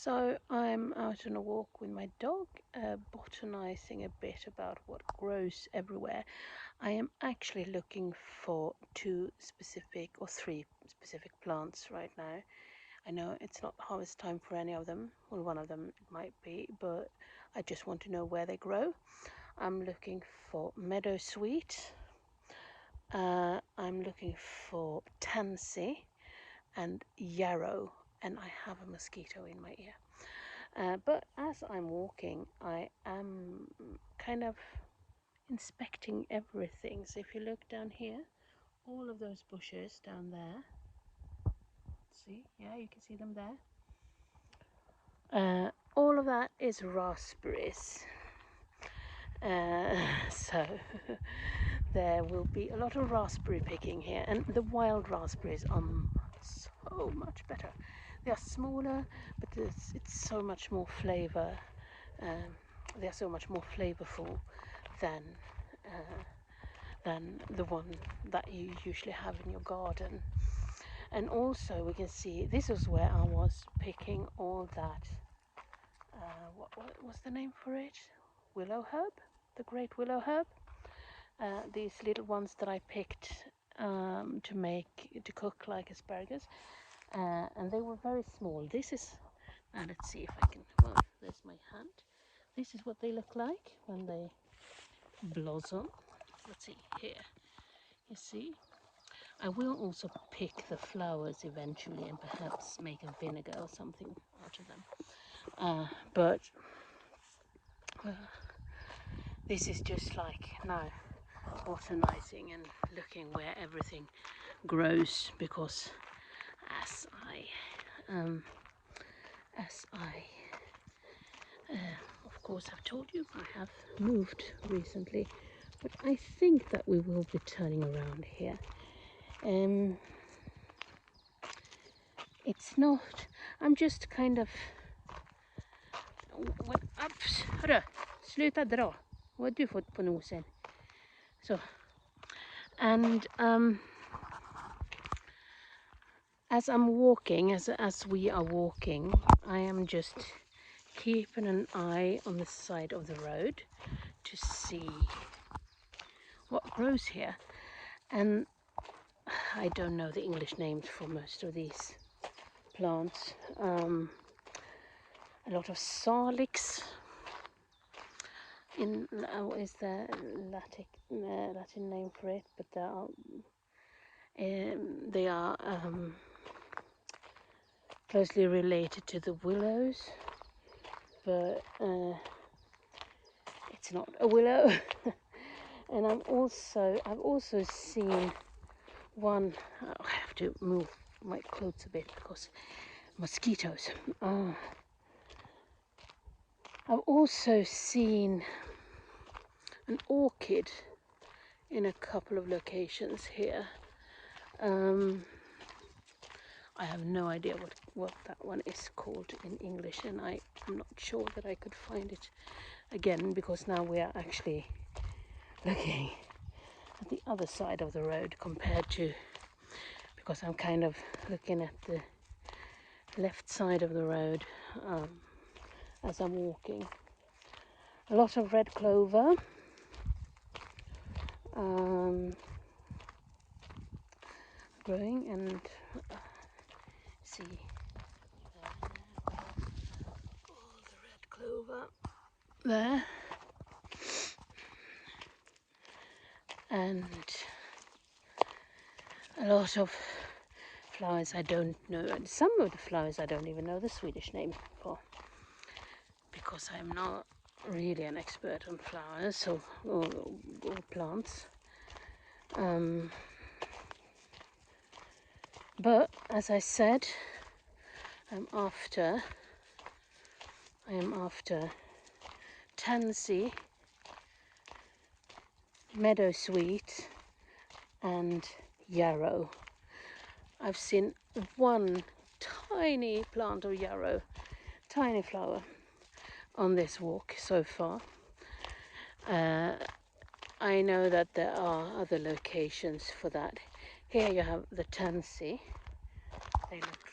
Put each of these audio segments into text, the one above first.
So I'm out on a walk with my dog, botanizing a bit about what grows everywhere. I am actually looking for three specific plants right now. I know it's not harvest time for any of them. Well, one of them it might be, but I just want to know where they grow. I'm looking for meadow sweet. I'm looking for tansy and yarrow, and I have a mosquito in my ear. But as I'm walking, I am kind of inspecting everything. So if you look down here, all of those bushes down there, see, yeah, you can see them there. All of that is raspberries. So there will be a lot of raspberry picking here, and the wild raspberries are so much better. They are smaller, but it's so much more flavor. They are so much more flavorful than the one that you usually have in your garden. And also we can see this is where I was picking all that. What was the name for it? Willow herb, the great willow herb. These little ones that I picked to cook like asparagus, and they were very small. This is, let's see if I can. Well, there's my hand. This is what they look like when they blossom. Let's see here. You see, I will also pick the flowers eventually and perhaps make a vinegar or something out of them. But this is just like now botanizing and looking where everything grows, because as I of course have told you, I have moved recently, but I think that we will be turning around here. It's not, I'm just kind of, hörru, sluta dra, vad har du fått på nosen? Så, and as I'm walking, as we are walking, I am just keeping an eye on the side of the road to see what grows here. And I don't know the English names for most of these plants. A lot of salix. Is the Latin name for it? But they are closely related to the willows, but it's not a willow. And I've also seen one. I have to move my clothes a bit because mosquitoes. I've also seen an orchid in a couple of locations here. I have no idea what that one is called in English, and I'm not sure that I could find it again, because now we are actually looking at the other side of the road compared to, because I'm kind of looking at the left side of the road as I'm walking. A lot of red clover. Growing, and see all the red clover there, and a lot of flowers I don't know, and some of the flowers I don't even know the Swedish name for, because I'm not really an expert on flowers or plants. But as I said, I am after tansy, meadow sweet, and yarrow. I've seen one tiny plant of yarrow, tiny flower, on this walk so far. I know that there are other locations for that. Here you have the tansy. They look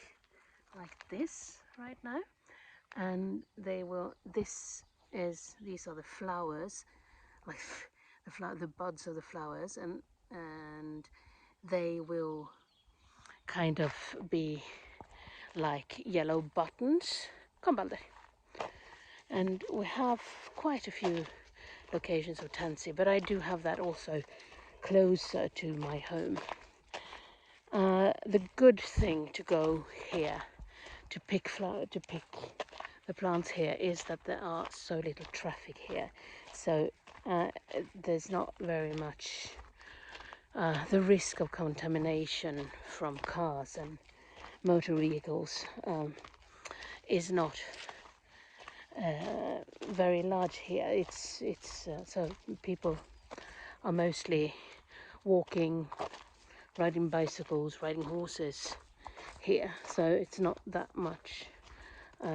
like this right now. and these are the flowers, like the buds of the flowers, and they will kind of be like yellow buttons. Come, Balder. And we have quite a few locations of tansy, but I do have that also closer to my home. The good thing to go here to pick the plants here is that there are so little traffic here, so there's not very much the risk of contamination from cars and motor vehicles is not very large here. It's so people are mostly walking, riding bicycles, riding horses here, so it's not that much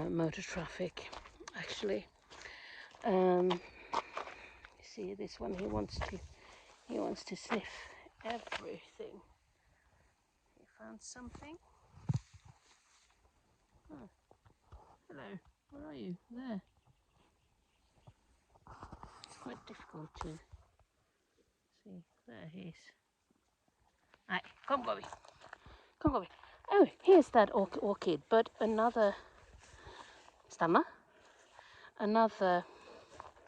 motor traffic actually. You see this one, he wants to sniff everything. He found something. Oh, hello, where are you? There. It's quite difficult to see. There he is. Right, come Bobby. Come Bobby. Oh, here's that orchid, but another stammer. Another,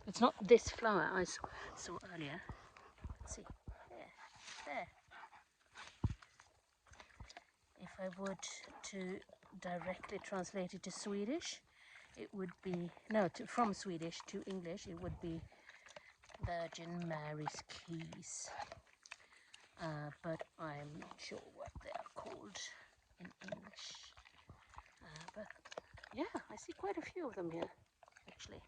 it's not this flower I saw earlier. Let's see, there. If I would to directly translate it to Swedish, it would be, no, from Swedish to English, it would be Virgin Mary's Keys. But I'm not sure what they are called in English. But yeah, I see quite a few of them here, actually.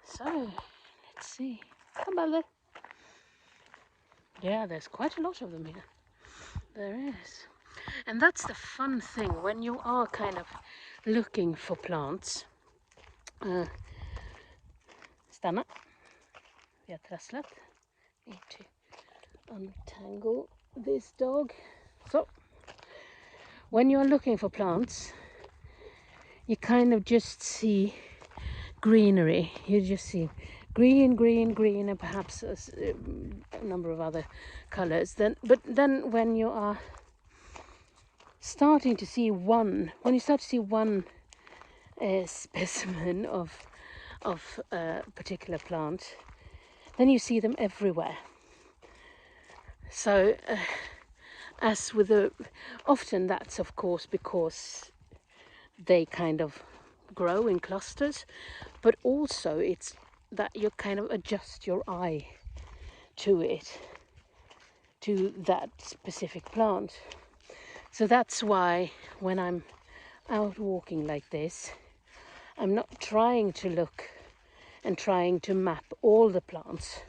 So, let's see. Come on there. Yeah, there's quite a lot of them here. There is. And that's the fun thing when you are kind of looking for plants. Stanna. Vi har trasslat. Need to untangle this dog. So, when you're looking for plants, you kind of just see greenery. You just see green, green, green, and perhaps a number of other colors. But then when you are starting to see one specimen of a particular plant, then you see them everywhere. So as with often that's of course because they kind of grow in clusters, but also it's that you kind of adjust your eye to that specific plant. So that's why when I'm out walking like this, I'm not trying to look and trying to map all the plants,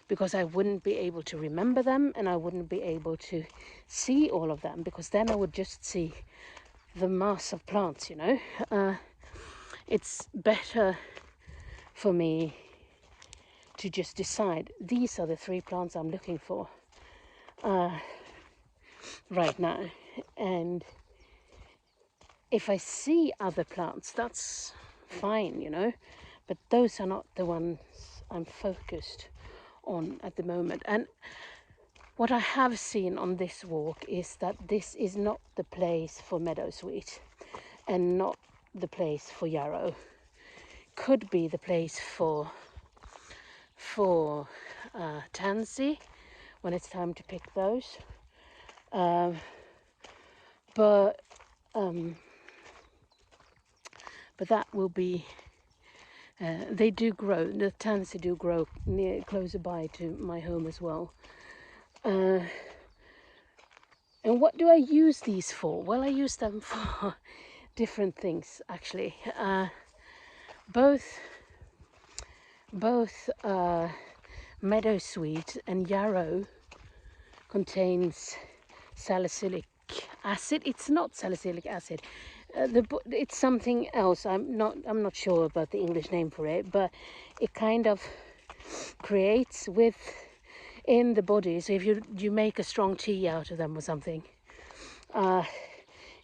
because I wouldn't be able to remember them and I wouldn't be able to see all of them, because then I would just see the mass of plants, you know. It's better for me to just decide these are the 3 plants I'm looking for right now, and if I see other plants, that's fine, you know, but those are not the ones I'm focused on at the moment. And what I have seen on this walk is that this is not the place for meadowsweet and not the place for yarrow. Could be the place for tansy when it's time to pick those, but that will be they do grow, the tansy do grow closer by to my home as well. And what do I use these for? Well, I use them for different things actually. Both meadowsweet and yarrow contains salicylic acid. It's not salicylic acid. It's something else. I'm not sure about the English name for it, but it kind of creates in the body. So if you make a strong tea out of them or something,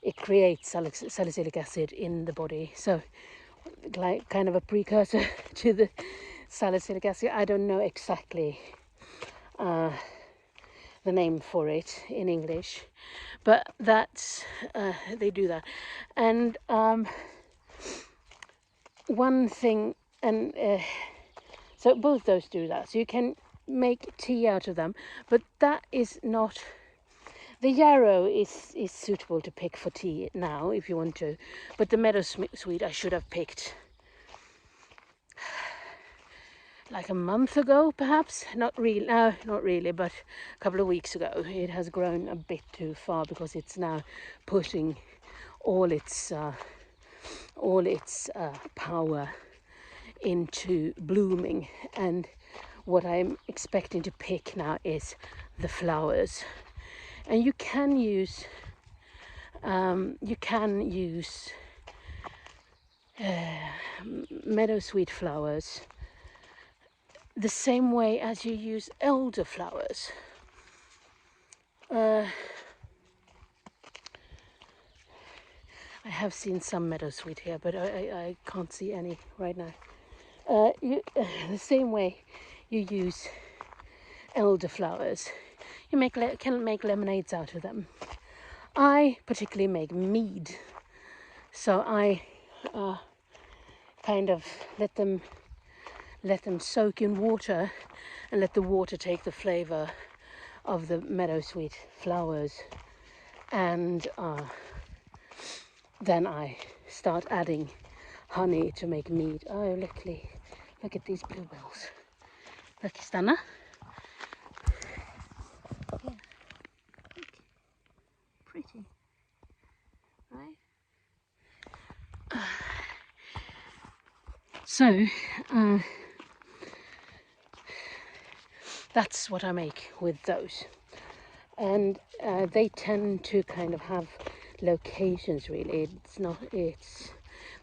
it creates salicylic acid in the body. So like kind of a precursor to the salicylic acid. I don't know exactly the name for it in English, but that's they do that. And one thing, and so both those do that. So you can make tea out of them, but that is not. The yarrow is suitable to pick for tea now if you want to, but the meadowsweet I should have picked like a month ago, perhaps. Not really, no, not really, but a couple of weeks ago. It has grown a bit too far because it's now putting all its power into blooming, and what I'm expecting to pick now is the flowers. And you can use meadowsweet flowers the same way as you use elder flowers. I have seen some meadowsweet here, but I can't see any right now. The same way you use elder flowers, you can make lemonades out of them. I particularly make mead, so I kind of let them soak in water and let the water take the flavor of the meadowsweet flowers, and then I start adding honey to make mead. Oh, look at these bluebells. Look, stanna. Yeah, look. Pretty, right? So that's what I make with those, and they tend to kind of have locations. Really, it's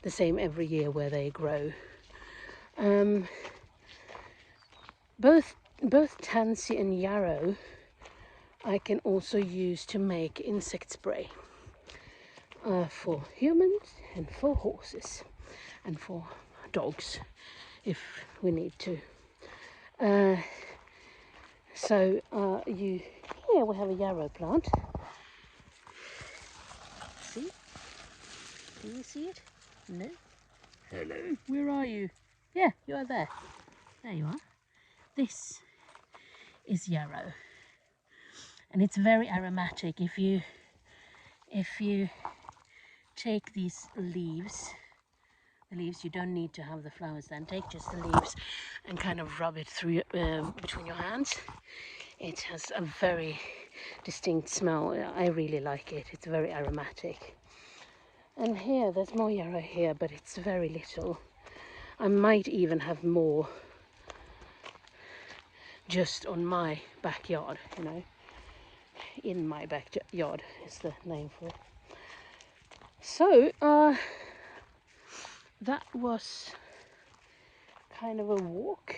the same every year where they grow. Both tansy and yarrow I can also use to make insect spray for humans and for horses and for dogs if we need to. Here we have a yarrow plant. See? Do you see it? No? Hello, where are you? Yeah, you are there. There you are. This is yarrow, and it's very aromatic. If you take these leaves, you don't need to have the flowers then. Take just the leaves and kind of rub it through between your hands. It has a very distinct smell. I really like it. It's very aromatic. And here, there's more yarrow here, but it's very little. I might even have more just on my backyard, you know. In my backyard is the name for it. So, that was kind of a walk.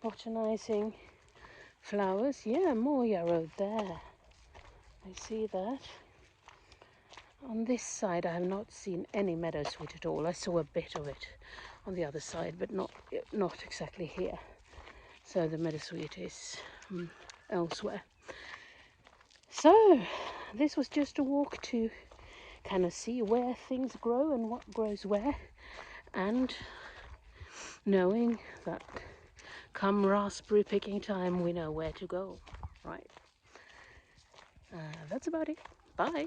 Botanizing flowers. Yeah, more yarrow there. I see that. On this side I have not seen any meadowsweet at all. I saw a bit of it on the other side, but not exactly here. So the meadowsweet is elsewhere. So this was just a walk to kind of see where things grow and what grows where, and knowing that come raspberry picking time we know where to go, right? That's about it. Bye.